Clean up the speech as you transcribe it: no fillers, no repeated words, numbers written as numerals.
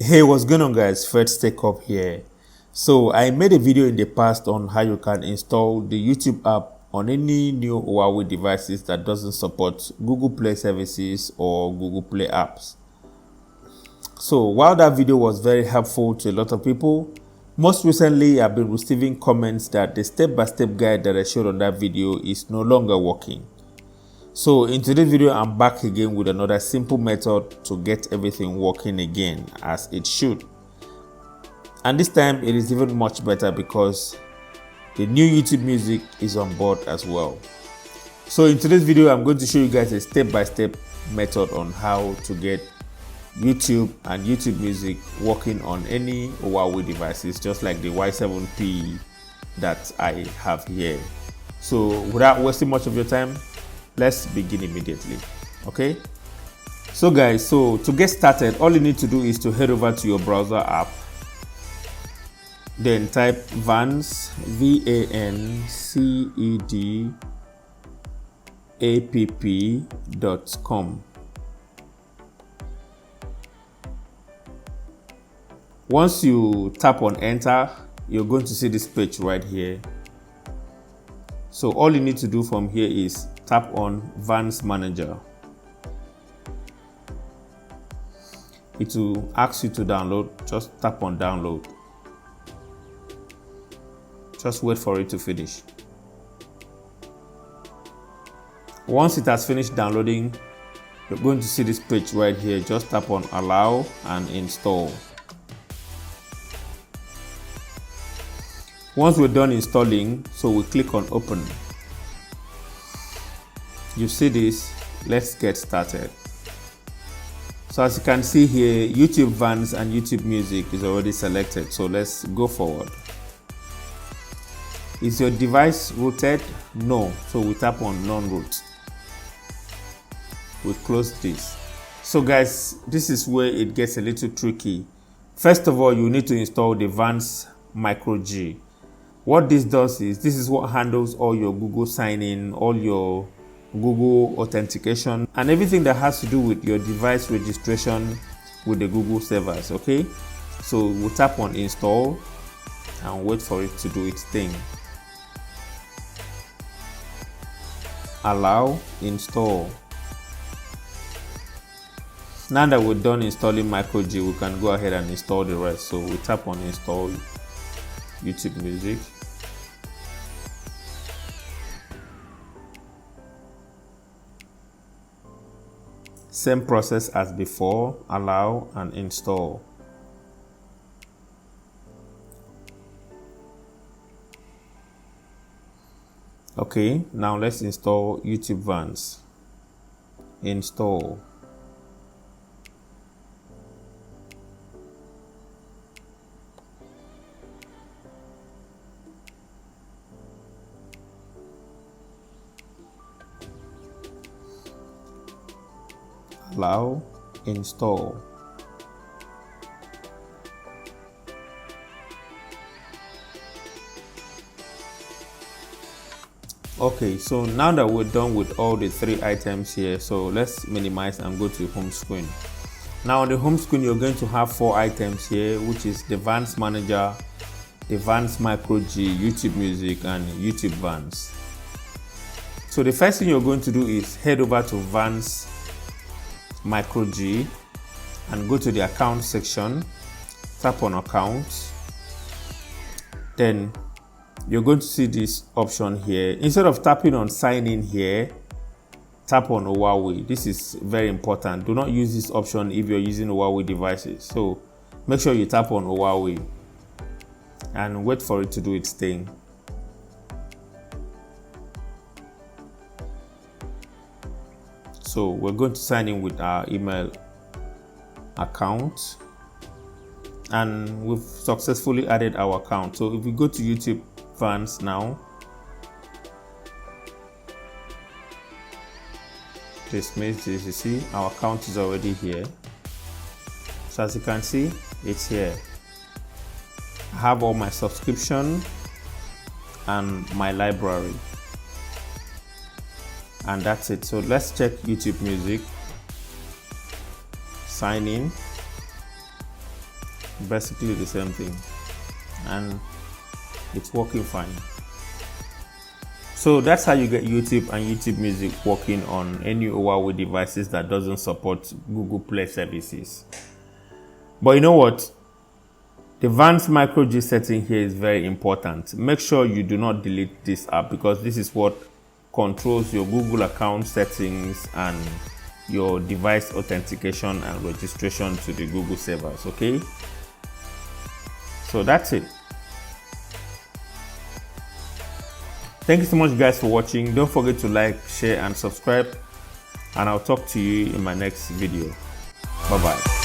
Hey, what's going on, guys? Fred's Tech Up here. So I made a video in the past on how you can install the YouTube app on any new Huawei devices that doesn't support Google Play services or Google Play apps. So while that video was very helpful to a lot of people, most recently I've been receiving comments that the step-by-step guide that I showed on that video is no longer working. So in today's video, I'm back again with another simple method to get everything working again as it should. And this time it is even much better because the new YouTube music is on board as well. So in today's video, I'm going to show you guys a step-by-step method on how to get YouTube and YouTube music working on any Huawei devices, just like the Y7P that I have here. So without wasting much of your time, let's begin immediately. Okay, so guys, so to get started, all you need to do is to head over to your browser app, then type vanced app.com. Once you tap on enter, you're going to see this page right here. So all you need to do from here is tap on Vanced Manager. It will ask you to download. Just tap on download. Just wait for it to finish. Once it has finished downloading, you're going to see this page right here. Just tap on allow and install. Once we're done installing, so we click on open. You see this, let's get started. So as you can see here, YouTube Vanced and YouTube Music is already selected. So let's go forward. Is your device rooted? No. So we tap on non-root. We close this. So guys, this is where it gets a little tricky. First of all, you need to install the Vanced Micro G. What this does is, this is what handles all your Google sign-in, all your Google authentication, and everything that has to do with your device registration with the Google servers. Okay, so we'll tap on install and wait for it to do its thing. Allow, install. Now that we're done installing Micro G, we can go ahead and install the rest. So we tap on install YouTube Music. Same process as before, allow and install. Okay, now let's install YouTube Vanced. Install. Allow, install. Okay, so now that we're done with all the three items here, so let's minimize and go to home screen. Now on the home screen, you're going to have four items here, which is the Vanced Manager, the Vanced Micro G, YouTube Music, and YouTube Vanced. So the first thing you're going to do is head over to Vanced Micro G and go to the account section, tap on account, then you're going to see this option here. Instead of tapping on sign in here, tap on Huawei. This is very important. Do not use this option if you're using Huawei devices. So make sure you tap on Huawei and wait for it to do its thing. So we're going to sign in with our email account, and we've successfully added our account. So if we go to YouTube Vanced now, dismiss this, you see our account is already here. So as you can see, it's here. I have all my subscription and my library. And that's it. So let's check YouTube Music. Sign in. basically the same thing, and it's working fine. So that's how you get YouTube and YouTube Music working on any Huawei devices that doesn't support Google Play services. But you know what? The advanced micro G setting here is very important. Make sure you do not delete this app, because this is what controls your Google account settings and your device authentication and registration to the Google servers, okay? So that's it. Thank you so much guys for watching. Don't forget to like, share and subscribe, and I'll talk to you in my next video. Bye bye.